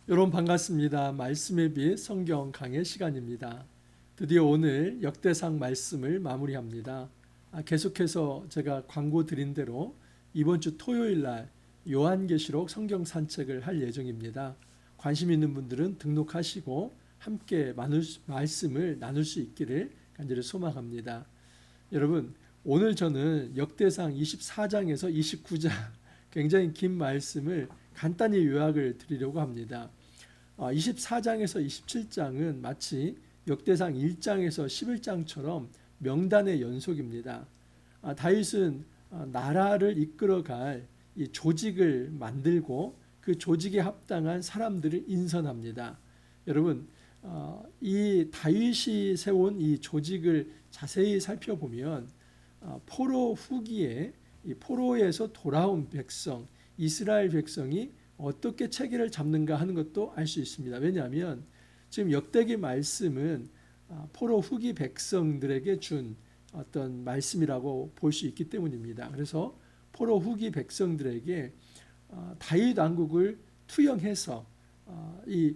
여러분 반갑습니다. 말씀의 빛 성경 강해 시간입니다. 드디어 오늘 역대상 말씀을 마무리합니다. 계속해서 제가 광고 드린 대로 이번 주 토요일 날 요한계시록 성경 산책을 할 예정입니다. 관심 있는 분들은 등록하시고 함께 말씀을 나눌 수 있기를 간절히 소망합니다. 여러분, 오늘 저는 역대상 24장에서 29장 굉장히 긴 말씀을 간단히 요약을 드리려고 합니다. 24장에서 27장은 마치 역대상 1장에서 11장처럼 명단의 연속입니다. 다윗은 나라를 이끌어갈 이 조직을 만들고 그 조직에 합당한 사람들을 인선합니다. 여러분, 이 다윗이 세운 이 조직을 자세히 살펴보면 포로 후기에 이 포로에서 돌아온 백성, 이스라엘 백성이 어떻게 체계를 잡는가 하는 것도 알 수 있습니다. 왜냐하면 지금 역대기 말씀은 포로 후기 백성들에게 준 어떤 말씀이라고 볼 수 있기 때문입니다. 그래서 포로 후기 백성들에게 다윗 왕국을 투영해서 이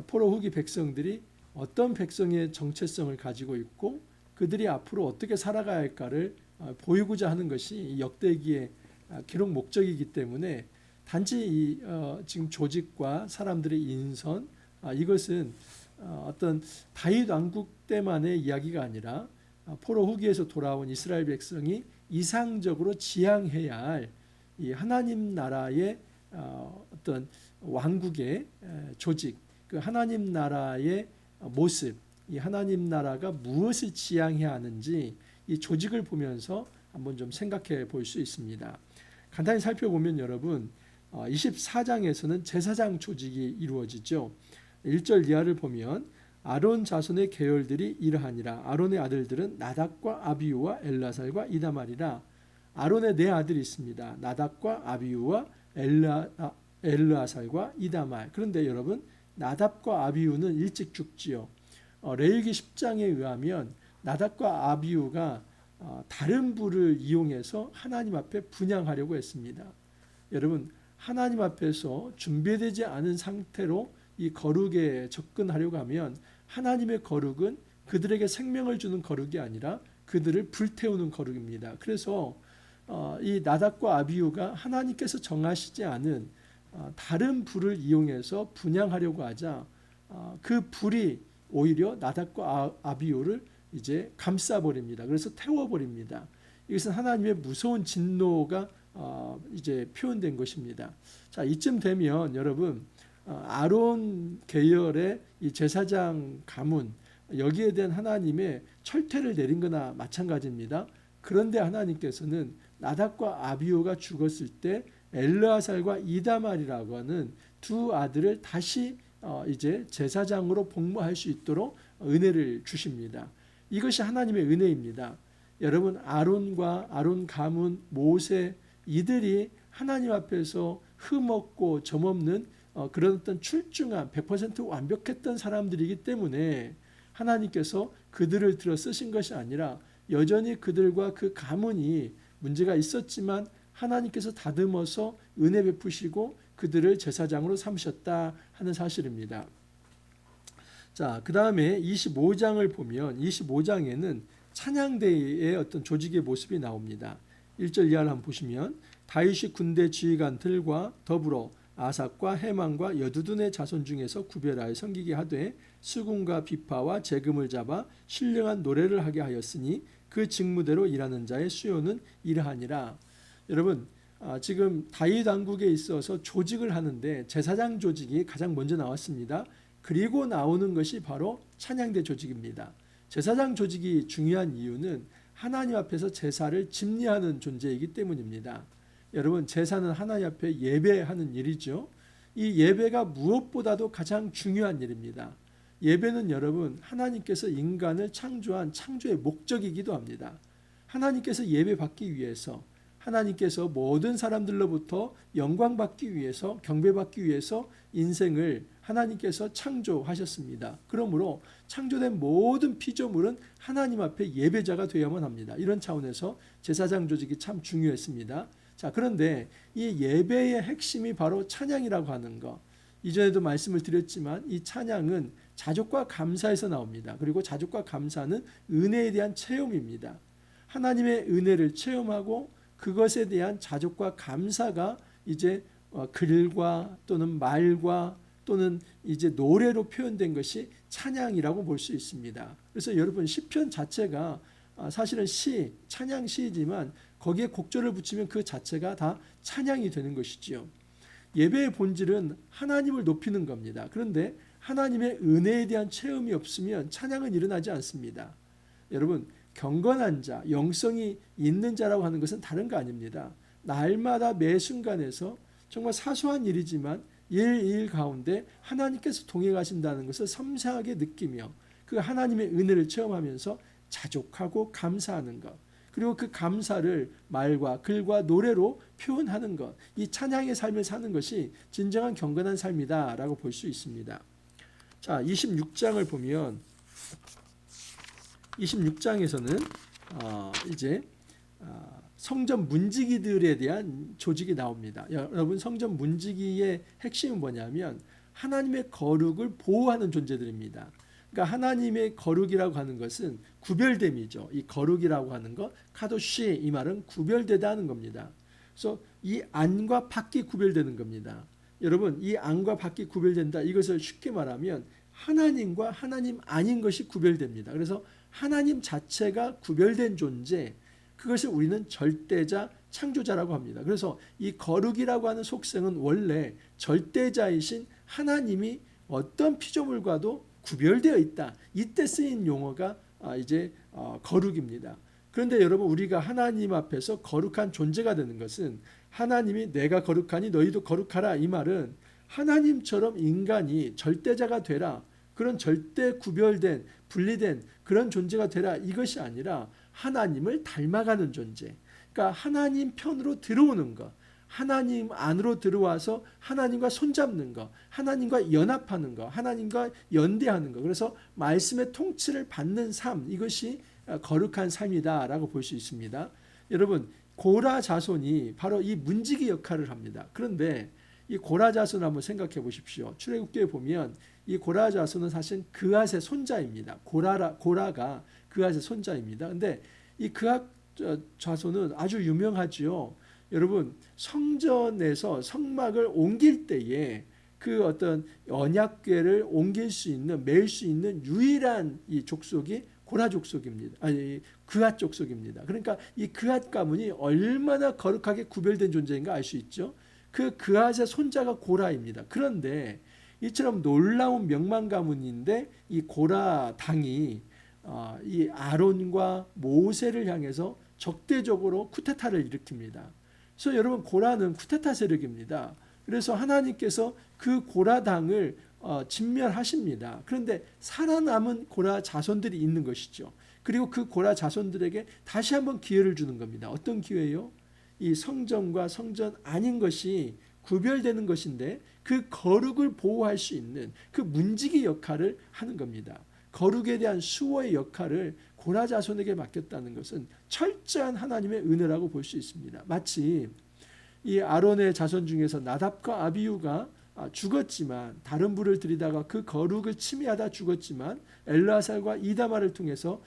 포로 후기 백성들이 어떤 백성의 정체성을 가지고 있고 그들이 앞으로 어떻게 살아가야 할까를 보이고자 하는 것이 역대기의 기록 목적이기 때문에 단지 지금 조직과 사람들의 인선, 이것은 어떤 다윗 왕국 때만의 이야기가 아니라 포로 후기에서 돌아온 이스라엘 백성이 이상적으로 지향해야 할 이 하나님 나라의 어떤 왕국의 조직, 그 하나님 나라의 모습, 이 하나님 나라가 무엇을 지향해야 하는지 이 조직을 보면서 한번 좀 생각해 볼 수 있습니다. 간단히 살펴보면 여러분, 24장에서는 제사장 조직이 이루어지죠. 1절 이하를 보면 아론 자손의 계열들이 이러하니라. 아론의 아들들은 나답과 아비우와 엘라살과 이다말이라. 아론의 네 아들이 있습니다. 나답과 아비우와 엘르아살과 이다말. 그런데 여러분, 나답과 아비우는 일찍 죽지요. 레위기 10장에 의하면 나답과 아비우가 다른 부를 이용해서 하나님 앞에 분향하려고 했습니다. 여러분, 하나님 앞에서 준비되지 않은 상태로 이 거룩에 접근하려고 하면 하나님의 거룩은 그들에게 생명을 주는 거룩이 아니라 그들을 불태우는 거룩입니다. 그래서 이 나답과 아비우가 하나님께서 정하시지 않은 다른 불을 이용해서 분향하려고 하자 그 불이 오히려 나답과 아비우를 이제 감싸버립니다. 그래서 태워버립니다. 이것은 하나님의 무서운 진노가 이제 표현된 것입니다. 자, 이쯤 되면 여러분, 아론 계열의 이 제사장 가문, 여기에 대한 하나님의 철퇴를 내린 거나 마찬가지입니다. 그런데 하나님께서는 나답과 아비우가 죽었을 때 엘르아살과 이다말이라고 하는 두 아들을 다시 이제 제사장으로 복무할 수 있도록 은혜를 주십니다. 이것이 하나님의 은혜입니다. 여러분, 아론과 아론 가문, 모세, 이들이 하나님 앞에서 흠없고 점없는 그런 어떤 출중한 100% 완벽했던 사람들이기 때문에 하나님께서 그들을 들어 쓰신 것이 아니라 여전히 그들과 그 가문이 문제가 있었지만 하나님께서 다듬어서 은혜 베푸시고 그들을 제사장으로 삼으셨다 하는 사실입니다. 자, 그 다음에 25장을 보면 25장에는 찬양대의 어떤 조직의 모습이 나옵니다. 1절 이하를 한번 보시면 다윗이 군대 지휘관들과 더불어 아삭과 해만과 여두둔의 자손 중에서 구별하여 섬기게 하되 수군과 비파와 재금을 잡아 신령한 노래를 하게 하였으니 그 직무대로 일하는 자의 수요는 이러하니라. 여러분, 지금 다윗 왕국에 있어서 조직을 하는데 제사장 조직이 가장 먼저 나왔습니다. 그리고 나오는 것이 바로 찬양대 조직입니다. 제사장 조직이 중요한 이유는 하나님 앞에서 제사를 집리하는 존재이기 때문입니다. 여러분, 제사는 하나님 앞에 예배하는 일이죠. 이 예배가 무엇보다도 가장 중요한 일입니다. 예배는 여러분, 하나님께서 인간을 창조한 창조의 목적이기도 합니다. 하나님께서 예배받기 위해서, 하나님께서 모든 사람들로부터 영광받기 위해서, 경배받기 위해서 인생을 하나님께서 창조하셨습니다. 그러므로 창조된 모든 피조물은 하나님 앞에 예배자가 되어야만 합니다. 이런 차원에서 제사장 조직이 참 중요했습니다. 자, 그런데 이 예배의 핵심이 바로 찬양이라고 하는 것. 이전에도 말씀을 드렸지만 이 찬양은 자족과 감사에서 나옵니다. 그리고 자족과 감사는 은혜에 대한 체험입니다. 하나님의 은혜를 체험하고 그것에 대한 자족과 감사가 이제 글과 또는 말과 또는 이제 노래로 표현된 것이 찬양이라고 볼 수 있습니다. 그래서 여러분 시편 자체가 사실은 시, 찬양 시이지만 거기에 곡절을 붙이면 그 자체가 다 찬양이 되는 것이지요. 예배의 본질은 하나님을 높이는 겁니다. 그런데 하나님의 은혜에 대한 체험이 없으면 찬양은 일어나지 않습니다. 여러분 경건한 자, 영성이 있는 자라고 하는 것은 다른 거 아닙니다. 날마다 매 순간에서 정말 사소한 일이지만 일 가운데 하나님께서 동행하신다는 것을 섬세하게 느끼며 그 하나님의 은혜를 체험하면서 자족하고 감사하는 것, 그리고 그 감사를 말과 글과 노래로 표현하는 것, 이 찬양의 삶을 사는 것이 진정한 경건한 삶이다라고 볼 수 있습니다. 자, 26장을 보면 26장에서는 이제 성전 문지기들에 대한 조직이 나옵니다. 여러분 성전 문지기의 핵심은 뭐냐면 하나님의 거룩을 보호하는 존재들입니다. 그러니까 하나님의 거룩이라고 하는 것은 구별됨이죠. 이 거룩이라고 하는 것, 카도시, 이 말은 구별되다 하는 겁니다. 그래서 이 안과 밖이 구별되는 겁니다. 여러분 이 안과 밖이 구별된다, 이것을 쉽게 말하면 하나님과 하나님 아닌 것이 구별됩니다. 그래서 하나님 자체가 구별된 존재, 그것을 우리는 절대자, 창조자라고 합니다. 그래서 이 거룩이라고 하는 속성은 원래 절대자이신 하나님이 어떤 피조물과도 구별되어 있다, 이때 쓰인 용어가 이제 거룩입니다. 그런데 여러분 우리가 하나님 앞에서 거룩한 존재가 되는 것은 하나님이 내가 거룩하니 너희도 거룩하라, 이 말은 하나님처럼 인간이 절대자가 되라, 그런 절대 구별된 분리된 그런 존재가 되라, 이것이 아니라 하나님을 닮아가는 존재, 그러니까 하나님 편으로 들어오는 것, 하나님 안으로 들어와서 하나님과 손잡는 것, 하나님과 연합하는 것, 하나님과 연대하는 것, 그래서 말씀의 통치를 받는 삶, 이것이 거룩한 삶이다라고 볼 수 있습니다. 여러분 고라 자손이 바로 이 문지기 역할을 합니다. 그런데 이 고라 자손을 한번 생각해 보십시오. 출애굽기에 보면 이 고라 자손은 사실 그앗의 손자입니다. 고라가 그앗의 손자입니다. 근데 이 그앗 자손은 아주 유명하지요. 여러분 성전에서 성막을 옮길 때에 그 어떤 언약궤를 옮길 수 있는, 매일 수 있는 유일한 이 족속이 고라 족속입니다. 아니 그앗 족속입니다. 그러니까 이 그앗 가문이 얼마나 거룩하게 구별된 존재인가 알 수 있죠. 그 그앗의 손자가 고라입니다. 그런데 이처럼 놀라운 명망 가문인데 이 고라 당이 이 아론과 모세를 향해서 적대적으로 쿠데타를 일으킵니다. 그래서 여러분 고라는 쿠데타 세력입니다. 그래서 하나님께서 그 고라 당을 진멸하십니다. 그런데 살아남은 고라 자손들이 있는 것이죠. 그리고 그 고라 자손들에게 다시 한번 기회를 주는 겁니다. 어떤 기회요? 이 성전과 성전 아닌 것이 구별되는 것인데 그 거룩을 보호할 수 있는 그 문지기 역할을 하는 겁니다. 거룩에 대한 수호의 역할을 고라 자손에게 맡겼다는 것은 철저한 하나님의 은혜라고 볼 수 있습니다. 마치 이 아론의 자손 중에서 나답과 아비후가 죽었지만, 다른 불을 들이다가 그 거룩을 침해하다 죽었지만 엘르아살과 이다말을 통해서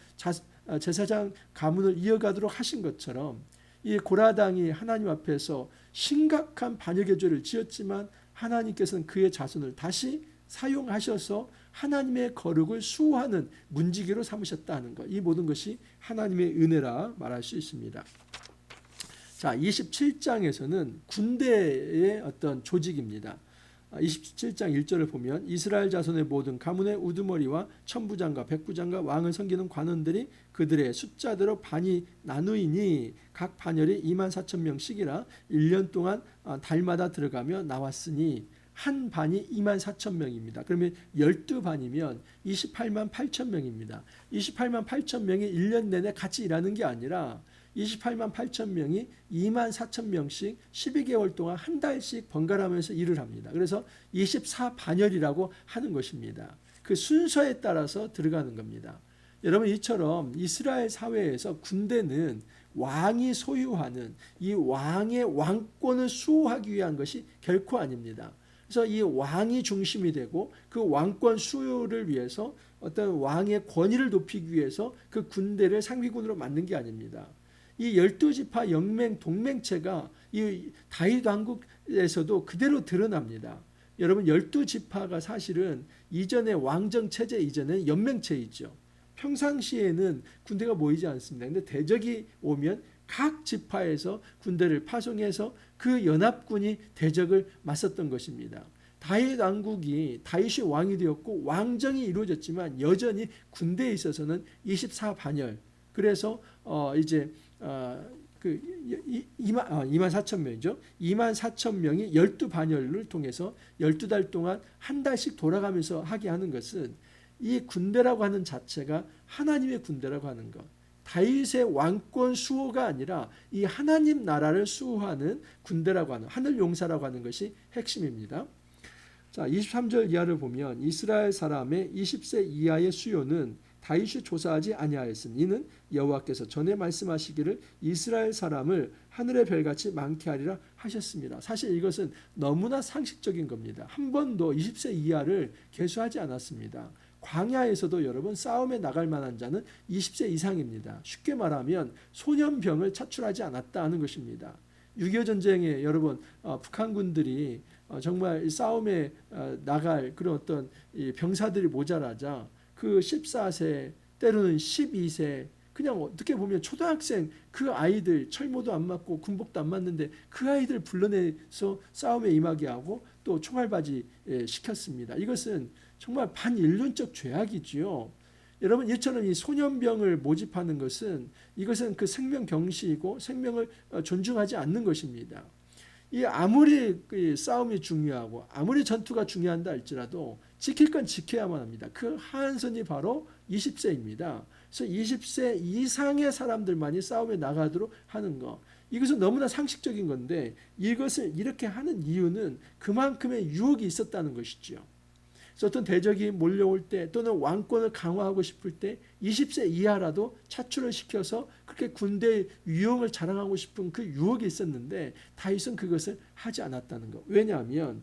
제사장 가문을 이어가도록 하신 것처럼 이 고라당이 하나님 앞에서 심각한 반역의 죄를 지었지만 하나님께서는 그의 자손을 다시 사용하셔서 하나님의 거룩을 수호하는 문지기로 삼으셨다는 것, 이 모든 것이 하나님의 은혜라 말할 수 있습니다. 자, 27장에서는 군대의 어떤 조직입니다. 27장 1절을 보면 이스라엘 자손의 모든 가문의 우두머리와 천부장과 백부장과 왕을 섬기는 관원들이 그들의 숫자대로 반이 나누이니 각 반열이 24,000명씩이라 1년 동안 달마다 들어가며 나왔으니 한 반이 24,000명입니다. 그러면 12반이면 28만 8천 명입니다. 28만 8천 명이 1년 내내 같이 일하는 게 아니라 28만 8천 명이 2만 4천 명씩 12개월 동안 한 달씩 번갈아가면서 일을 합니다. 그래서 24반열이라고 하는 것입니다. 그 순서에 따라서 들어가는 겁니다. 여러분 이처럼 이스라엘 사회에서 군대는 왕이 소유하는 이 왕의 왕권을 수호하기 위한 것이 결코 아닙니다. 그래서 이 왕이 중심이 되고 그 왕권 수요를 위해서 어떤 왕의 권위를 높이기 위해서 그 군대를 상비군으로 만든 게 아닙니다. 이 12지파 영맹 동맹체가 이 다윗 왕국에서도 그대로 드러납니다. 여러분 12지파가 사실은 이전의 왕정 체제 이전의 연맹체이죠. 평상시에는 군대가 모이지 않습니다. 근데 대적이 오면 각 지파에서 군대를 파송해서 그 연합군이 대적을 맞섰던 것입니다. 다윗 왕국이 다윗이 왕이 되었고 왕정이 이루어졌지만 여전히 군대에 있어서는 24반열. 그래서 이제 그 2만 4천 명이죠. 2만 4천 명이 12반열을 통해서 12달 동안 한 달씩 돌아가면서 하게 하는 것은 이 군대라고 하는 자체가 하나님의 군대라고 하는 것. 다윗의 왕권 수호가 아니라 이 하나님 나라를 수호하는 군대라고 하는 하늘 용사라고 하는 것이 핵심입니다. 자, 23절 이하를 보면 이스라엘 사람의 20세 이하의 수요는 다윗이 조사하지 아니하였으니 이는 여호와께서 전에 말씀하시기를 이스라엘 사람을 하늘의 별같이 많게 하리라 하셨습니다. 사실 이것은 너무나 상식적인 겁니다. 한 번도 20세 이하를 계수하지 않았습니다. 광야에서도 여러분 싸움에 나갈 만한 자는 20세 이상입니다. 쉽게 말하면 소년병을 차출하지 않았다 하는 것입니다. 6.25 전쟁에 여러분 북한군들이 정말 싸움에 나갈 그런 어떤 병사들이 모자라자 그 14세 때로는 12세 그냥 어떻게 보면 초등학생 그 아이들 철모도 안 맞고 군복도 안 맞는데 그 아이들 불러내서 싸움에 임하게 하고 또 총알바지 시켰습니다. 이것은 정말 반인륜적 죄악이지요. 여러분 이처럼 이 소년병을 모집하는 것은 이것은 그 생명 경시이고 생명을 존중하지 않는 것입니다. 이 아무리 싸움이 중요하고 아무리 전투가 중요한다 할지라도 지킬 건 지켜야만 합니다. 그 하한선이 바로 20세입니다. 그래서 20세 이상의 사람들만이 싸움에 나가도록 하는 것. 이것은 너무나 상식적인 건데 이것을 이렇게 하는 이유는 그만큼의 유혹이 있었다는 것이죠. 그래서 어떤 대적이 몰려올 때 또는 왕권을 강화하고 싶을 때 20세 이하라도 차출을 시켜서 그렇게 군대의 위용을 자랑하고 싶은 그 유혹이 있었는데 다윗은 그것을 하지 않았다는 것. 왜냐하면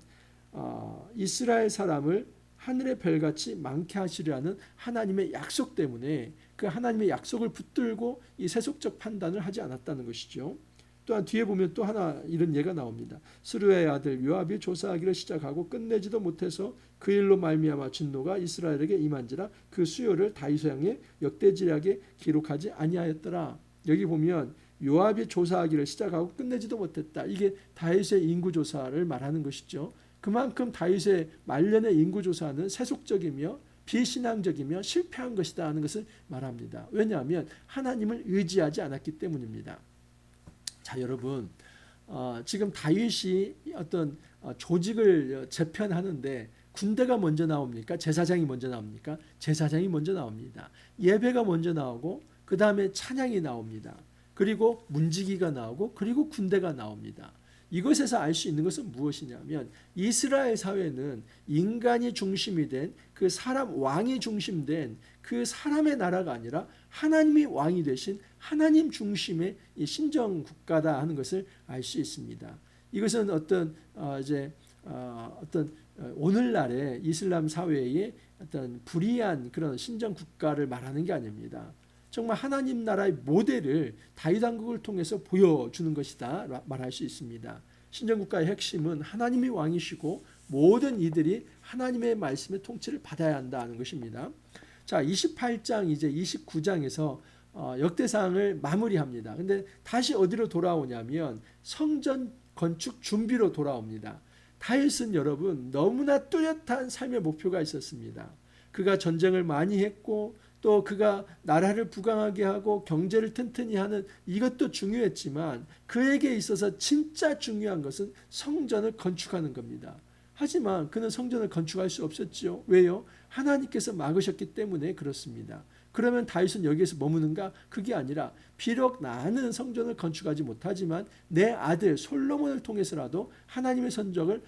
이스라엘 사람을 하늘의 별같이 많게 하시려는 하나님의 약속 때문에 그 하나님의 약속을 붙들고 이 세속적 판단을 하지 않았다는 것이죠. 또한 뒤에 보면 또 하나 이런 예가 나옵니다. 스루야의 아들 요압이 조사하기를 시작하고 끝내지도 못해서 그 일로 말미암아 진노가 이스라엘에게 임한지라 그 수요를 다윗을 향해 역대지략에 기록하지 아니하였더라. 여기 보면 요압이 조사하기를 시작하고 끝내지도 못했다. 이게 다윗의 인구조사를 말하는 것이죠. 그만큼 다윗의 말년의 인구조사는 세속적이며 비신앙적이며 실패한 것이다 하는 것을 말합니다. 왜냐하면 하나님을 의지하지 않았기 때문입니다. 자, 여러분 지금 다윗이 어떤 조직을 재편하는데 군대가 먼저 나옵니까? 제사장이 먼저 나옵니까? 제사장이 먼저 나옵니다. 예배가 먼저 나오고 그 다음에 찬양이 나옵니다. 그리고 문지기가 나오고 그리고 군대가 나옵니다. 이것에서 알 수 있는 것은 무엇이냐면 이스라엘 사회는 인간이 중심이 된 그 사람 왕이 중심된 그 사람의 나라가 아니라 하나님이 왕이 되신 하나님 중심의 신정 국가다 하는 것을 알 수 있습니다. 이것은 어떤 오늘날의 이슬람 사회의 어떤 불이한 그런 신정 국가를 말하는 게 아닙니다. 정말 하나님 나라의 모델을 다윗 왕국을 통해서 보여주는 것이다 말할 수 있습니다. 신정국가의 핵심은 하나님이 왕이시고 모든 이들이 하나님의 말씀의 통치를 받아야 한다는 것입니다. 자, 28장 이제 29장에서 역대상을 마무리합니다. 근데 다시 어디로 돌아오냐면 성전 건축 준비로 돌아옵니다. 다윗은 여러분 너무나 뚜렷한 삶의 목표가 있었습니다. 그가 전쟁을 많이 했고 또 그가 나라를 부강하게 하고 경제를 튼튼히 하는 이것도 중요했지만 그에게 있어서 진짜 중요한 것은 성전을 건축하는 겁니다. 하지만 그는 성전을 건축할 수 없었죠. 왜요? 하나님께서 막으셨기 때문에 그렇습니다. 그러면 다윗은 여기에서 머무는가? 그게 아니라 비록 나는 성전을 건축하지 못하지만 내 아들 솔로몬을 통해서라도 하나님의 선정을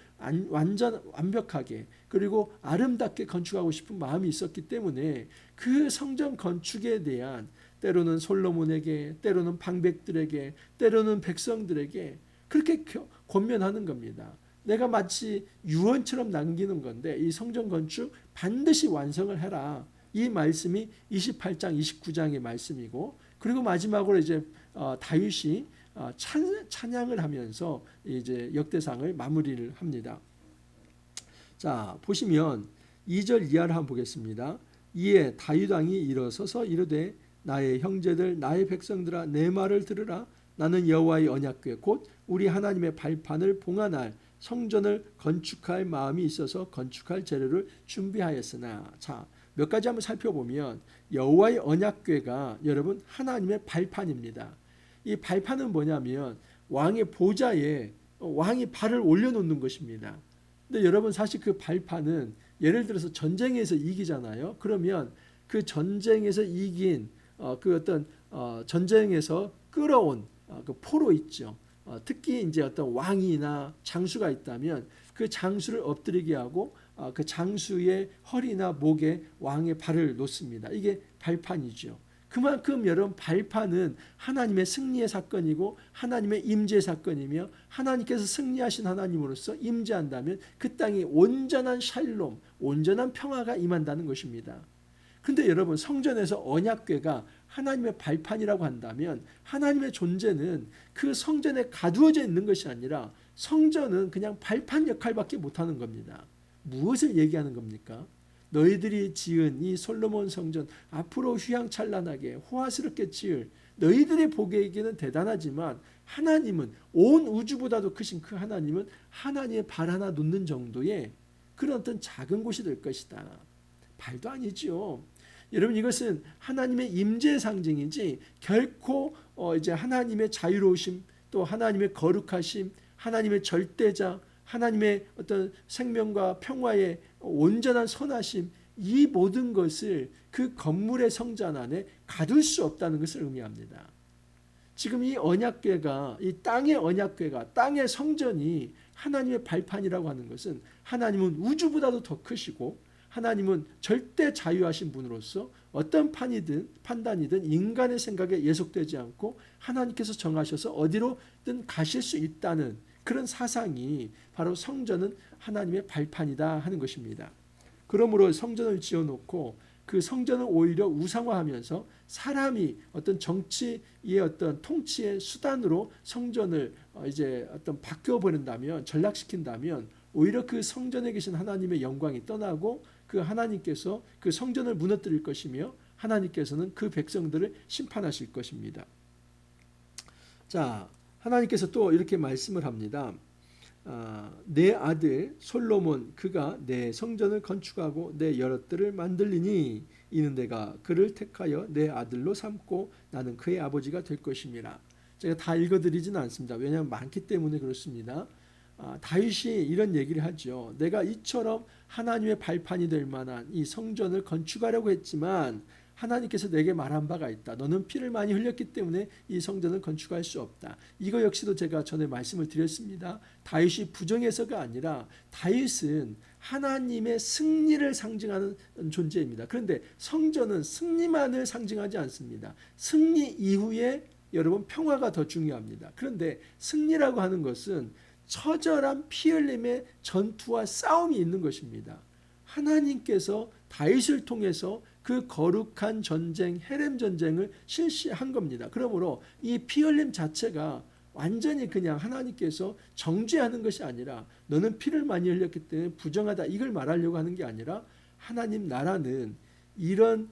완벽하게 그리고 아름답게 건축하고 싶은 마음이 있었기 때문에 그 성전 건축에 대한 때로는 솔로몬에게 때로는 방백들에게 때로는 백성들에게 그렇게 권면하는 겁니다. 내가 마치 유언처럼 남기는 건데 이 성전 건축 반드시 완성을 해라. 이 말씀이 28장, 29장의 말씀이고 그리고 마지막으로 이제 다윗이 찬양을 하면서 이제 역대상을 마무리를 합니다. 자, 보시면 2절 이하를 한번 보겠습니다. 이에 다윗 왕이 일어서서 이르되 나의 형제들 나의 백성들아 내 말을 들으라. 나는 여호와의 언약궤 곧 우리 하나님의 발판을 봉헌할 성전을 건축할 마음이 있어서 건축할 재료를 준비하였으나. 자, 몇 가지 한번 살펴보면 여호와의 언약궤가 여러분 하나님의 발판입니다. 이 발판은 뭐냐면 왕의 보좌에 왕이 발을 올려놓는 것입니다. 근데 여러분 사실 그 발판은 예를 들어서 전쟁에서 이기잖아요. 그러면 그 전쟁에서 이긴 그 어떤 전쟁에서 끌어온 그 포로 있죠. 특히 이제 어떤 왕이나 장수가 있다면 그 장수를 엎드리게 하고 그 장수의 허리나 목에 왕의 발을 놓습니다. 이게 발판이죠. 그만큼 여러분 발판은 하나님의 승리의 사건이고 하나님의 임재의 사건이며 하나님께서 승리하신 하나님으로서 임재한다면 그 땅에 온전한 샬롬, 온전한 평화가 임한다는 것입니다. 근데 여러분 성전에서 언약궤가 하나님의 발판이라고 한다면 하나님의 존재는 그 성전에 가두어져 있는 것이 아니라 성전은 그냥 발판 역할밖에 못하는 겁니다. 무엇을 얘기하는 겁니까? 너희들이 지은 이 솔로몬 성전 앞으로 휘황찬란하게 호화스럽게 지을 너희들이 보기에는 대단하지만 하나님은 온 우주보다도 크신 그 하나님은 하나님의 발 하나 놓는 정도의 그런 어떤 작은 곳이 될 것이다. 발도 아니죠. 여러분 이것은 하나님의 임재의 상징이지 결코 이제 하나님의 자유로우심 또 하나님의 거룩하심 하나님의 절대자 하나님의 어떤 생명과 평화의 온전한 선하심 이 모든 것을 그 건물의 성전 안에 가둘 수 없다는 것을 의미합니다. 지금 이 언약궤가 이 땅의 언약궤가 땅의 성전이 하나님의 발판이라고 하는 것은 하나님은 우주보다도 더 크시고 하나님은 절대 자유하신 분으로서 어떤 판단이든 인간의 생각에 예속되지 않고 하나님께서 정하셔서 어디로든 가실 수 있다는 그런 사상이 바로 성전은 하나님의 발판이다 하는 것입니다. 그러므로 성전을 지어놓고 그 성전을 오히려 우상화하면서 사람이 어떤 정치의 어떤 통치의 수단으로 성전을 이제 어떤 바뀌어 버린다면 전락시킨다면 오히려 그 성전에 계신 하나님의 영광이 떠나고 그 하나님께서 그 성전을 무너뜨릴 것이며 하나님께서는 그 백성들을 심판하실 것입니다. 자, 하나님께서 또 이렇게 말씀을 합니다. 내 아들 솔로몬 그가 내 성전을 건축하고 내 여럿들을 만들리니 이는 내가 그를 택하여 내 아들로 삼고 나는 그의 아버지가 될 것임이라. 제가 다 읽어드리지는 않습니다. 왜냐하면 많기 때문에 그렇습니다. 다윗이 이런 얘기를 하죠. 내가 이처럼 하나님의 발판이 될 만한 이 성전을 건축하려고 했지만 하나님께서 내게 말한 바가 있다. 너는 피를 많이 흘렸기 때문에 이 성전을 건축할 수 없다. 이거 역시도 제가 전에 말씀을 드렸습니다. 다윗이 부정해서가 아니라 다윗은 하나님의 승리를 상징하는 존재입니다. 그런데 성전은 승리만을 상징하지 않습니다. 승리 이후에 여러분 평화가 더 중요합니다. 그런데 승리라고 하는 것은 처절한 피 흘림의 전투와 싸움이 있는 것입니다. 하나님께서 다윗을 통해서 그 거룩한 전쟁, 헤렘 전쟁을 실시한 겁니다. 그러므로 이 피 흘림 자체가 완전히 그냥 하나님께서 정죄하는 것이 아니라 너는 피를 많이 흘렸기 때문에 부정하다 이걸 말하려고 하는 게 아니라 하나님 나라는 이런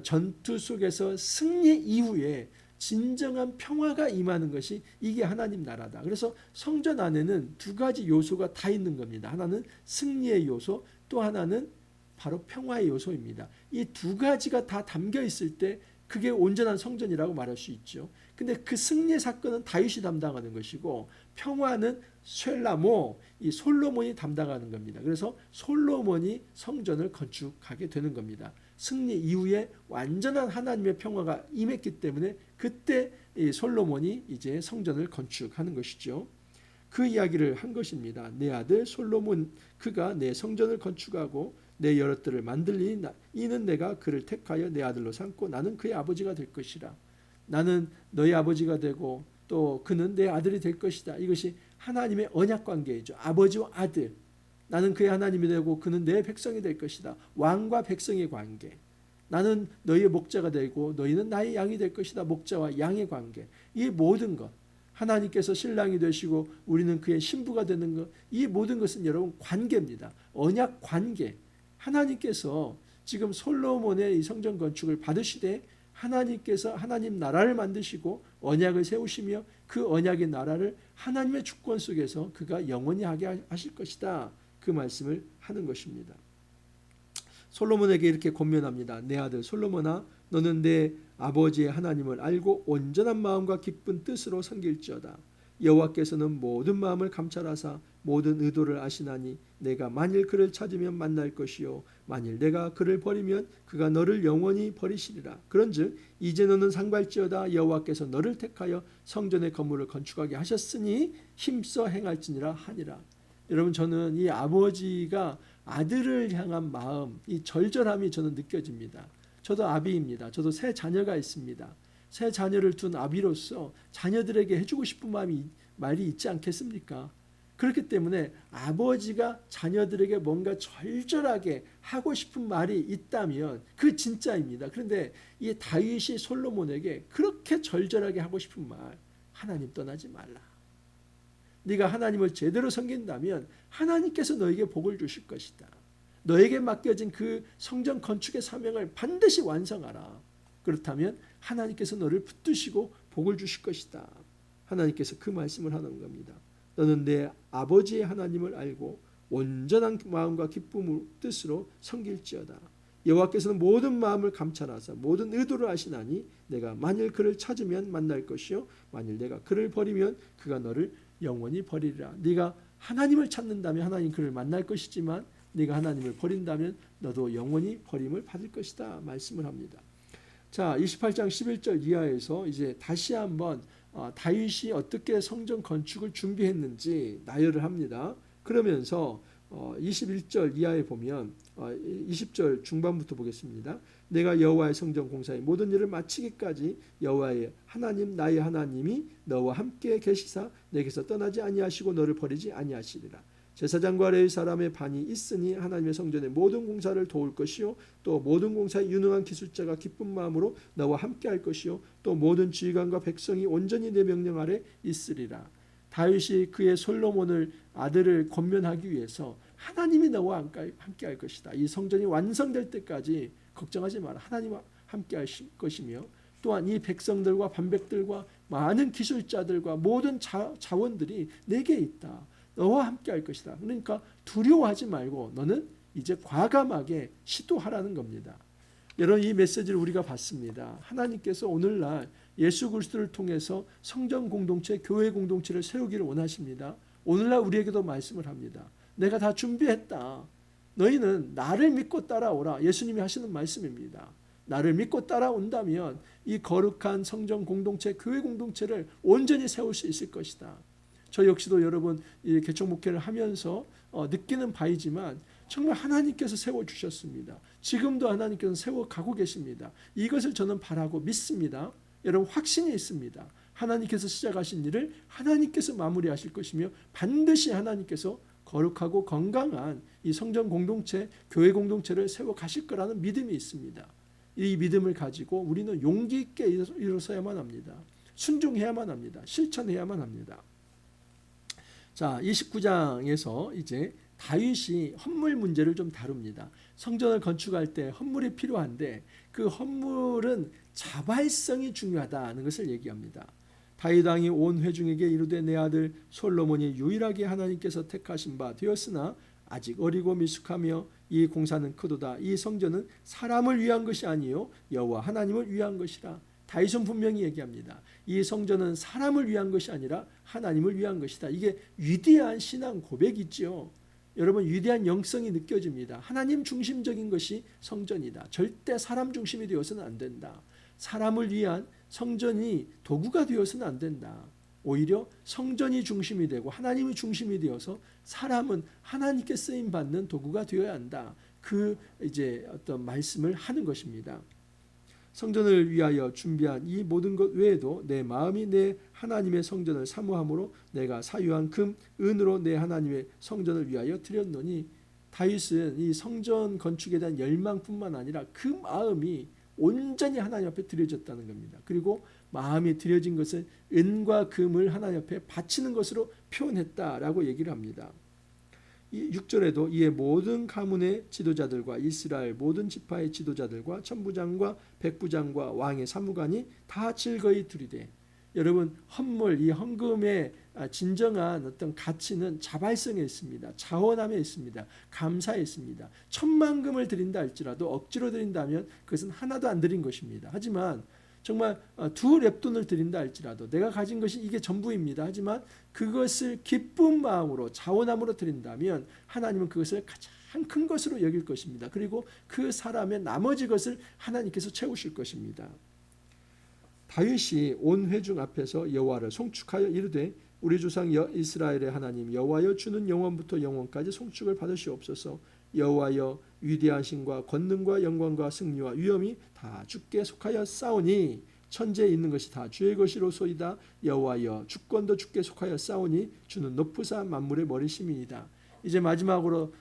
전투 속에서 승리 이후에 진정한 평화가 임하는 것이 이게 하나님 나라다. 그래서 성전 안에는 두 가지 요소가 다 있는 겁니다. 하나는 승리의 요소, 또 하나는 바로 평화의 요소입니다. 이 두 가지가 다 담겨 있을 때 그게 온전한 성전이라고 말할 수 있죠. 근데 그 승리의 사건은 다윗이 담당하는 것이고 평화는 셀라모, 이 솔로몬이 담당하는 겁니다. 그래서 솔로몬이 성전을 건축하게 되는 겁니다. 승리 이후에 완전한 하나님의 평화가 임했기 때문에 그때 이 솔로몬이 이제 성전을 건축하는 것이죠. 그 이야기를 한 것입니다. 내 아들 솔로몬 그가 내 성전을 건축하고 내 여럿들을 만들리니 이는 내가 그를 택하여 내 아들로 삼고 나는 그의 아버지가 될 것이라. 나는 너의 아버지가 되고 또 그는 내 아들이 될 것이다. 이것이 하나님의 언약 관계이죠. 아버지와 아들. 나는 그의 하나님이 되고 그는 내 백성이 될 것이다. 왕과 백성의 관계. 나는 너희의 목자가 되고 너희는 나의 양이 될 것이다. 목자와 양의 관계. 이 모든 것. 하나님께서 신랑이 되시고 우리는 그의 신부가 되는 것. 이 모든 것은 여러분 관계입니다. 언약 관계. 하나님께서 지금 솔로몬의 이 성전 건축을 받으시되 하나님께서 하나님 나라를 만드시고 언약을 세우시며 그 언약의 나라를 하나님의 주권 속에서 그가 영원히 하게 하실 것이다. 그 말씀을 하는 것입니다. 솔로몬에게 이렇게 권면합니다. 내 아들 솔로몬아, 너는 내 아버지의 하나님을 알고 온전한 마음과 기쁜 뜻으로 섬길지어다. 여호와께서는 모든 마음을 감찰하사 모든 의도를 아시나니 내가 만일 그를 찾으면 만날 것이요 만일 내가 그를 버리면 그가 너를 영원히 버리시리라. 그런즉 이제 너는 상발지어다. 여호와께서 너를 택하여 성전의 건물을 건축하게 하셨으니 힘써 행할지니라 하니라. 여러분, 저는 이 아버지가 아들을 향한 마음, 이 절절함이 저는 느껴집니다. 저도 아비입니다. 저도 세 자녀가 있습니다. 세 자녀를 둔 아비로서 자녀들에게 해주고 싶은 말이 있지 않겠습니까? 그렇기 때문에 아버지가 자녀들에게 뭔가 절절하게 하고 싶은 말이 있다면 그 진짜입니다. 그런데 이 다윗이 솔로몬에게 그렇게 절절하게 하고 싶은 말, 하나님 떠나지 말라. 네가 하나님을 제대로 섬긴다면 하나님께서 너에게 복을 주실 것이다. 너에게 맡겨진 그 성전 건축의 사명을 반드시 완성하라. 그렇다면 하나님께서 너를 붙드시고 복을 주실 것이다. 하나님께서 그 말씀을 하는 겁니다. 너는 내 아버지의 하나님을 알고 온전한 마음과 기쁨 뜻으로 섬길지어다. 여호와께서는 모든 마음을 감찰하사 모든 의도를 아시나니 내가 만일 그를 찾으면 만날 것이요 만일 내가 그를 버리면 그가 너를 영원히 버리리라. 네가 하나님을 찾는다면 하나님 그를 만날 것이지만 네가 하나님을 버린다면 너도 영원히 버림을 받을 것이다 말씀을 합니다. 자, 28장 11절 이하에서 이제 다시 한번 다윗이 어떻게 성전 건축을 준비했는지 나열을 합니다. 그러면서 21절 이하에 보면 20절 중반부터 보겠습니다. 내가 여호와의 성전 공사의 모든 일을 마치기까지 여호와의 하나님 나의 하나님이 너와 함께 계시사 내게서 떠나지 아니하시고 너를 버리지 아니하시리라. 제사장과 레위 사람의 반이 있으니 하나님의 성전의 모든 공사를 도울 것이요 또 모든 공사에 유능한 기술자가 기쁜 마음으로 너와 함께 할 것이요 또 모든 지휘관과 백성이 온전히 내 명령 아래 있으리라. 다윗이 그의 솔로몬을 아들을 권면하기 위해서 하나님이 너와 함께 할 것이다. 이 성전이 완성될 때까지 걱정하지 마라. 하나님과 함께 하실 것이며 또한 이 백성들과 반백들과 많은 기술자들과 모든 자원들이 내게 있다. 너와 함께 할 것이다. 그러니까 두려워하지 말고 너는 이제 과감하게 시도하라는 겁니다. 여러분, 이 메시지를 우리가 받습니다. 하나님께서 오늘날 예수 그리스도를 통해서 성전 공동체, 교회 공동체를 세우기를 원하십니다. 오늘날 우리에게도 말씀을 합니다. 내가 다 준비했다. 너희는 나를 믿고 따라오라. 예수님이 하시는 말씀입니다. 나를 믿고 따라온다면 이 거룩한 성전 공동체, 교회 공동체를 온전히 세울 수 있을 것이다. 저 역시도 여러분 이 개척 목회를 하면서 느끼는 바이지만 정말 하나님께서 세워주셨습니다. 지금도 하나님께서 세워가고 계십니다. 이것을 저는 바라고 믿습니다. 여러분, 확신이 있습니다. 하나님께서 시작하신 일을 하나님께서 마무리하실 것이며 반드시 하나님께서 거룩하고 건강한 이 성전 공동체, 교회 공동체를 세워가실 거라는 믿음이 있습니다. 이 믿음을 가지고 우리는 용기 있게 일어서야만 합니다. 순종해야만 합니다. 실천해야만 합니다. 자, 29장에서 이제 다윗이 헌물 문제를 좀 다룹니다. 성전을 건축할 때 헌물이 필요한데 그 헌물은 자발성이 중요하다는 것을 얘기합니다. 다윗 왕이 온 회중에게 이르되 내 아들 솔로몬이 유일하게 하나님께서 택하신 바 되었으나 아직 어리고 미숙하며 이 공사는 크도다. 이 성전은 사람을 위한 것이 아니요 여호와 하나님을 위한 것이라. 다윗은 분명히 얘기합니다. 이 성전은 사람을 위한 것이 아니라 하나님을 위한 것이다. 이게 위대한 신앙 고백이지요. 여러분, 위대한 영성이 느껴집니다. 하나님 중심적인 것이 성전이다. 절대 사람 중심이 되어서는 안 된다. 사람을 위한 성전이 도구가 되어서는 안 된다. 오히려 성전이 중심이 되고 하나님이 중심이 되어서 사람은 하나님께 쓰임 받는 도구가 되어야 한다. 그 이제 어떤 말씀을 하는 것입니다. 성전을 위하여 준비한 이 모든 것 외에도 내 마음이 내 하나님의 성전을 사모함으로 내가 사유한 금, 은으로 내 하나님의 성전을 위하여 드렸노니 다윗은 이 성전 건축에 대한 열망뿐만 아니라 그 마음이 온전히 하나님 앞에 드려졌다는 겁니다. 그리고 마음이 드려진 것은 은과 금을 하나님 앞에 바치는 것으로 표현했다라고 얘기를 합니다. 6절에도 이에 모든 가문의 지도자들과 이스라엘 모든 지파의 지도자들과 천부장과 백부장과 왕의 사무관이 다 즐거이 들이되, 여러분 헌물 이 헌금의 진정한 어떤 가치는 자발성에 있습니다. 자원함에 있습니다. 감사에 있습니다. 10,000금을 드린다 할지라도 억지로 드린다면 그것은 하나도 안 드린 것입니다. 하지만 정말 2렙돈을 드린다 할지라도 내가 가진 것이 이게 전부입니다. 하지만 그것을 기쁜 마음으로 자원함으로 드린다면 하나님은 그것을 가장 큰 것으로 여길 것입니다. 그리고 그 사람의 나머지 것을 하나님께서 채우실 것입니다. 다윗이 온 회중 앞에서 여호와를 송축하여 이르되 우리 조상 이스라엘의 하나님 여호와여 주는 영원부터 영원까지 송축을 받으시옵소서. 여호와여 위대하신과 권능과 영광과 승리와 위엄이 다 주께 속하여 싸우니 천지에 있는 것이 다 주의 것이로소이다. 여호와여 주권도 주께 속하여 싸우니 주는 높으사 만물의 머리심이니이다. 이제 마지막으로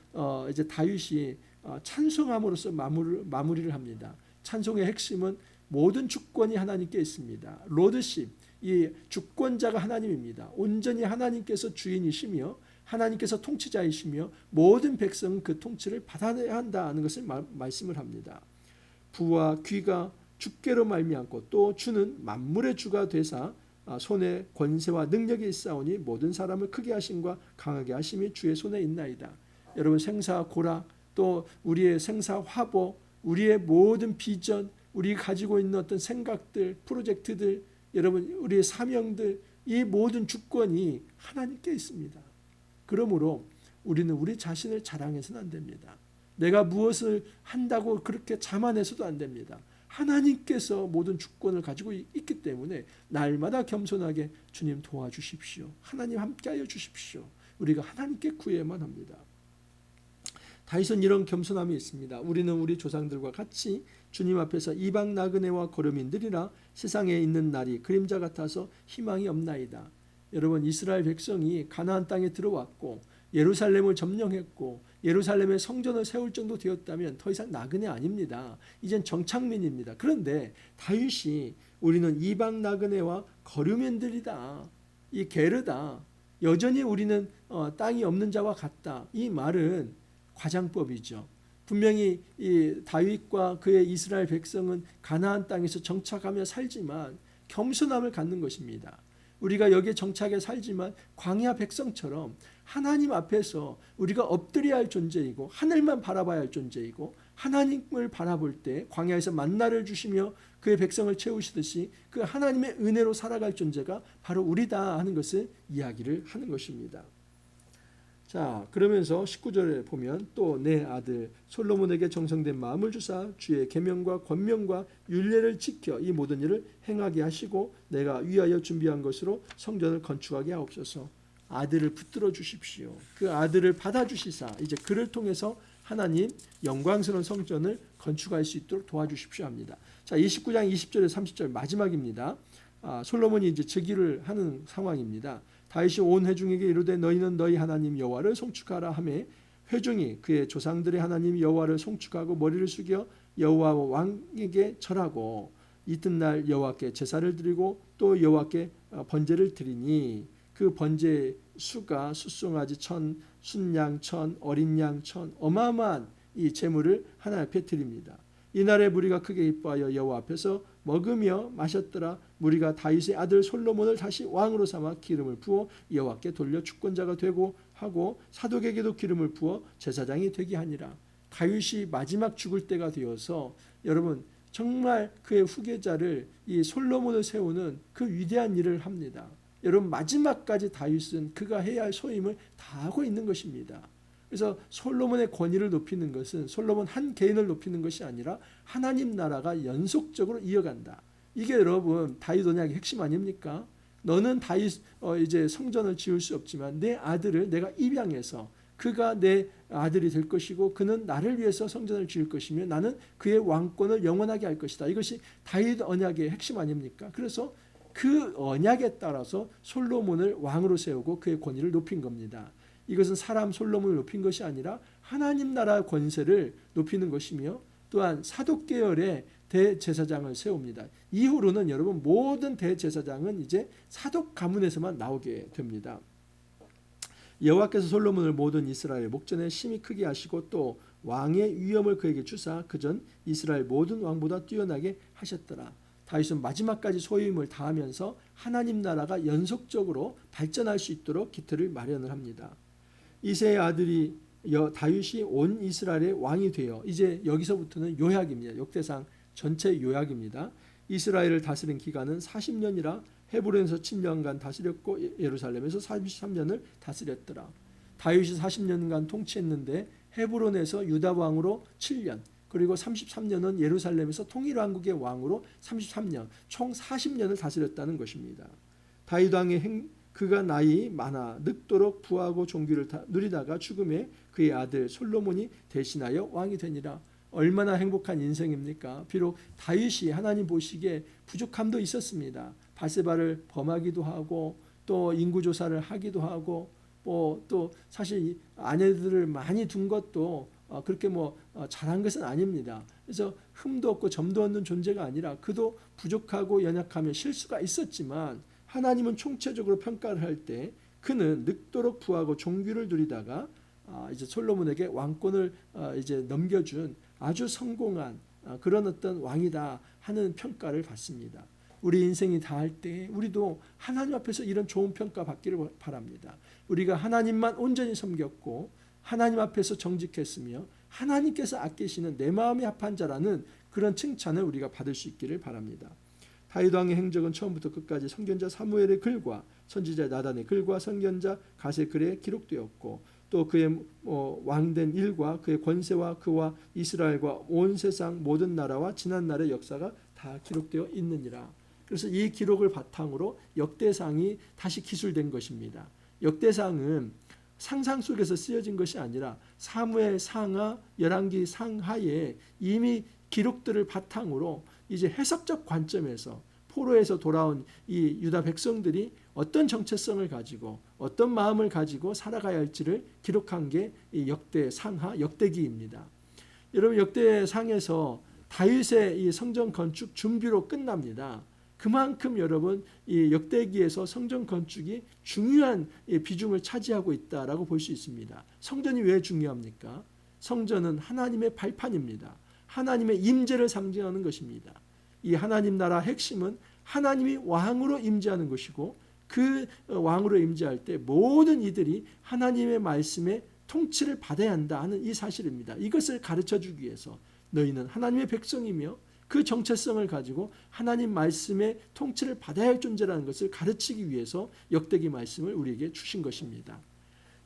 이제 다윗이 찬송함으로써 마무리를 합니다. 찬송의 핵심은 모든 주권이 하나님께 있습니다. 로드십, 이 주권자가 하나님입니다. 온전히 하나님께서 주인이시며 하나님께서 통치자이시며 모든 백성은 그 통치를 받아내야 한다는 것을 말씀을 합니다. 부와 귀가 주께로 말미암고 또 주는 만물의 주가 되사 손에 권세와 능력이 있사오니 모든 사람을 크게 하심과 강하게 하심이 주의 손에 있나이다. 여러분 생사 고락 또 우리의 생사 화보 우리의 모든 비전 우리 가지고 있는 어떤 생각들 프로젝트들 여러분 우리의 사명들 이 모든 주권이 하나님께 있습니다. 그러므로 우리는 우리 자신을 자랑해서는 안 됩니다. 내가 무엇을 한다고 그렇게 자만해서도 안 됩니다. 하나님께서 모든 주권을 가지고 있기 때문에 날마다 겸손하게 주님 도와주십시오. 하나님 함께하여 주십시오. 우리가 하나님께 구해야만 합니다. 다윗은 이런 겸손함이 있습니다. 우리는 우리 조상들과 같이 주님 앞에서 이방 나그네와 거류민들이라 세상에 있는 날이 그림자 같아서 희망이 없나이다. 여러분 이스라엘 백성이 가나안 땅에 들어왔고 예루살렘을 점령했고 예루살렘에 성전을 세울 정도 되었다면 더 이상 나그네 아닙니다. 이젠 정착민입니다. 그런데 다윗이 우리는 이방 나그네와 거류민들이다. 이 게르다. 여전히 우리는 땅이 없는 자와 같다. 이 말은 과장법이죠. 분명히 이 다윗과 그의 이스라엘 백성은 가나안 땅에서 정착하며 살지만 겸손함을 갖는 것입니다. 우리가 여기에 정착해 살지만 광야 백성처럼 하나님 앞에서 우리가 엎드려야 할 존재이고 하늘만 바라봐야 할 존재이고 하나님을 바라볼 때 광야에서 만나를 주시며 그의 백성을 채우시듯이 그 하나님의 은혜로 살아갈 존재가 바로 우리다 하는 것을 이야기를 하는 것입니다. 자, 그러면서 19절에 보면 또 내 아들 솔로몬에게 정성된 마음을 주사 주의 계명과 권명과 율례를 지켜 이 모든 일을 행하게 하시고 내가 위하여 준비한 것으로 성전을 건축하게 하옵소서. 아들을 붙들어 주십시오. 그 아들을 받아 주시사 이제 그를 통해서 하나님 영광스러운 성전을 건축할 수 있도록 도와주십시오 합니다. 자, 29장 20절에서 30절 마지막입니다. 솔로몬이 이제 즉위를 하는 상황입니다. 다윗이 온 회중에게 이르되 너희는 너희 하나님 여호와를 송축하라 하매 회중이 그의 조상들의 하나님 여호와를 송축하고 머리를 숙여 여호와 왕에게 절하고 이튿날 여호와께 제사를 드리고 또 여호와께 번제를 드리니 그 번제 수가 숫송아지 1,000, 순양 1,000, 어린 양 1,000 어마어마한 이 제물을 하나님 앞에 드립니다. 이날에 무리가 크게 기뻐하여 여호와 앞에서 먹으며 마셨더라. 무리가 다윗의 아들 솔로몬을 다시 왕으로 삼아 기름을 부어 여호와께 돌려 주권자가 되고 하고 사독에게도 기름을 부어 제사장이 되게 하니라. 다윗이 마지막 죽을 때가 되어서 여러분 정말 그의 후계자를 이 솔로몬을 세우는 그 위대한 일을 합니다. 여러분 마지막까지 다윗은 그가 해야 할 소임을 다 하고 있는 것입니다. 그래서 솔로몬의 권위를 높이는 것은 솔로몬 한 개인을 높이는 것이 아니라 하나님 나라가 연속적으로 이어간다. 이게 여러분 다윗 언약의 핵심 아닙니까? 너는 다윗 이제 성전을 지을 수 없지만 내 아들을 내가 입양해서 그가 내 아들이 될 것이고 그는 나를 위해서 성전을 지을 것이며 나는 그의 왕권을 영원하게 할 것이다. 이것이 다윗 언약의 핵심 아닙니까? 그래서 그 언약에 따라서 솔로몬을 왕으로 세우고 그의 권위를 높인 겁니다. 이것은 사람 솔로몬을 높인 것이 아니라 하나님 나라 권세를 높이는 것이며 또한 사독 계열의 대제사장을 세웁니다. 이후로는 여러분 모든 대제사장은 이제 사독 가문에서만 나오게 됩니다. 여호와께서 솔로몬을 모든 이스라엘 목전에 심히 크게 하시고 또 왕의 위엄을 그에게 주사 그전 이스라엘 모든 왕보다 뛰어나게 하셨더라. 다윗은 마지막까지 소임을 다하면서 하나님 나라가 연속적으로 발전할 수 있도록 기틀을 마련을 합니다. 이새의 아들이 다윗이 온 이스라엘의 왕이 되어 이제 여기서부터는 요약입니다. 역대상 전체 요약입니다. 이스라엘을 다스린 기간은 40년이라 헤브론에서 7년간 다스렸고 예루살렘에서 33년을 다스렸더라. 다윗이 40년간 통치했는데 헤브론에서 유다 왕으로 7년 그리고 33년은 예루살렘에서 통일왕국의 왕으로 33년 총 40년을 다스렸다는 것입니다. 다윗 왕의 그가 나이 많아 늙도록 부하고 존귀를 누리다가 죽음에 그의 아들 솔로몬이 대신하여 왕이 되니라. 얼마나 행복한 인생입니까? 비록 다윗이 하나님 보시기에 부족함도 있었습니다. 바세바를 범하기도 하고 또 인구조사를 하기도 하고 또 사실 아내들을 많이 둔 것도 그렇게 잘한 것은 아닙니다. 그래서 흠도 없고 점도 없는 존재가 아니라 그도 부족하고 연약하며 실수가 있었지만 하나님은 총체적으로 평가를 할 때 그는 늙도록 부하고 존귀를 누리다가 이제 솔로몬에게 왕권을 이제 넘겨준 아주 성공한 그런 어떤 왕이다 하는 평가를 받습니다. 우리 인생이 다할 때 우리도 하나님 앞에서 이런 좋은 평가 받기를 바랍니다. 우리가 하나님만 온전히 섬겼고 하나님 앞에서 정직했으며 하나님께서 아끼시는 내 마음에 합한 자라는 그런 칭찬을 우리가 받을 수 있기를 바랍니다. 다윗 왕의 행적은 처음부터 끝까지 선견자 사무엘의 글과 선지자 나단의 글과 선견자 갓의 글에 기록되었고 또 그의 왕된 일과 그의 권세와 그와 이스라엘과 온 세상 모든 나라와 지난 날의 역사가 다 기록되어 있느니라. 그래서 이 기록을 바탕으로 역대상이 다시 기술된 것입니다. 역대상은 상상 속에서 쓰여진 것이 아니라 사무엘 상하, 열왕기 상하에 이미 기록들을 바탕으로 이제 해석적 관점에서 포로에서 돌아온 이 유다 백성들이 어떤 정체성을 가지고 어떤 마음을 가지고 살아가야 할지를 기록한 게 이 역대상하, 역대기입니다. 여러분 역대상에서 다윗의 이 성전 건축 준비로 끝납니다. 그만큼 여러분 이 역대기에서 성전 건축이 중요한 비중을 차지하고 있다라고 볼 수 있습니다. 성전이 왜 중요합니까? 성전은 하나님의 발판입니다. 하나님의 임재를 상징하는 것입니다. 이 하나님 나라 핵심은 하나님이 왕으로 임재하는 것이고 그 왕으로 임재할 때 모든 이들이 하나님의 말씀에 통치를 받아야 한다 하는 이 사실입니다. 이것을 가르쳐주기 위해서 너희는 하나님의 백성이며 그 정체성을 가지고 하나님 말씀의 통치를 받아야 할 존재라는 것을 가르치기 위해서 역대기 말씀을 우리에게 주신 것입니다.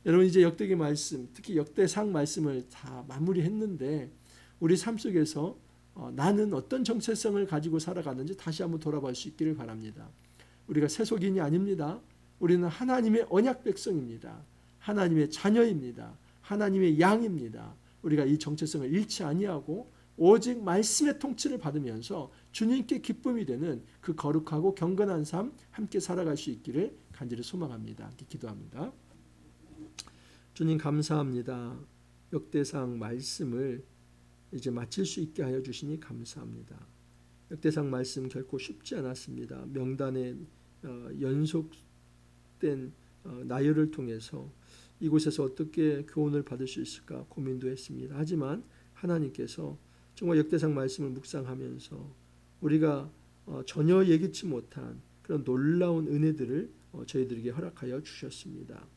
여러분 이제 역대기 말씀, 특히 역대상 말씀을 다 마무리했는데 우리 삶 속에서 나는 어떤 정체성을 가지고 살아가는지 다시 한번 돌아볼 수 있기를 바랍니다. 우리가 세속인이 아닙니다. 우리는 하나님의 언약 백성입니다. 하나님의 자녀입니다. 하나님의 양입니다. 우리가 이 정체성을 잃지 아니하고 오직 말씀의 통치를 받으면서 주님께 기쁨이 되는 그 거룩하고 경건한 삶 함께 살아갈 수 있기를 간절히 소망합니다. 함께 기도합니다. 주님 감사합니다. 역대상 말씀을 이제 마칠 수 있게 하여 주시니 감사합니다. 역대상 말씀 결코 쉽지 않았습니다. 명단의 연속된 나열을 통해서 이곳에서 어떻게 교훈을 받을 수 있을까 고민도 했습니다. 하지만 하나님께서 정말 역대상 말씀을 묵상하면서 우리가 전혀 예기치 못한 그런 놀라운 은혜들을 저희들에게 허락하여 주셨습니다.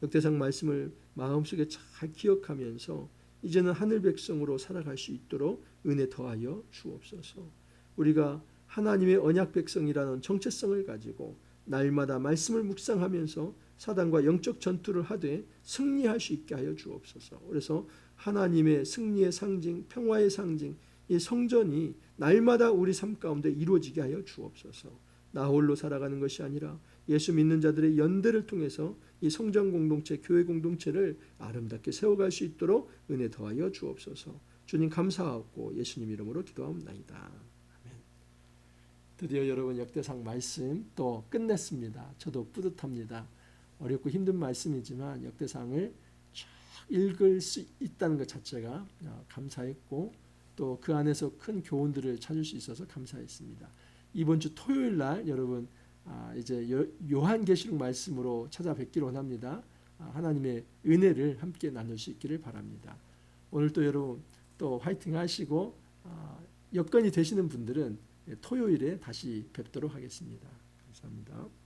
역대상 말씀을 마음속에 잘 기억하면서 이제는 하늘 백성으로 살아갈 수 있도록 은혜 더하여 주옵소서. 우리가 하나님의 언약 백성이라는 정체성을 가지고 날마다 말씀을 묵상하면서 사단과 영적 전투를 하되 승리할 수 있게 하여 주옵소서. 그래서 하나님의 승리의 상징, 평화의 상징, 이 성전이 날마다 우리 삶 가운데 이루어지게 하여 주옵소서. 나 홀로 살아가는 것이 아니라 예수 믿는 자들의 연대를 통해서 이 성장 공동체, 교회 공동체를 아름답게 세워갈 수 있도록 은혜 더하여 주옵소서. 주님 감사하고 예수님 이름으로 기도하옵나이다. 아멘. 드디어 여러분 역대상 말씀 또 끝냈습니다. 저도 뿌듯합니다. 어렵고 힘든 말씀이지만 역대상을 쭉 읽을 수 있다는 것 자체가 감사했고 또 그 안에서 큰 교훈들을 찾을 수 있어서 감사했습니다. 이번 주 토요일 날 여러분 이제 요한계시록 말씀으로 찾아뵙기로 원합니다. 하나님의 은혜를 함께 나눌 수 있기를 바랍니다. 오늘 또 여러분 또 화이팅 하시고 여건이 되시는 분들은 토요일에 다시 뵙도록 하겠습니다. 감사합니다.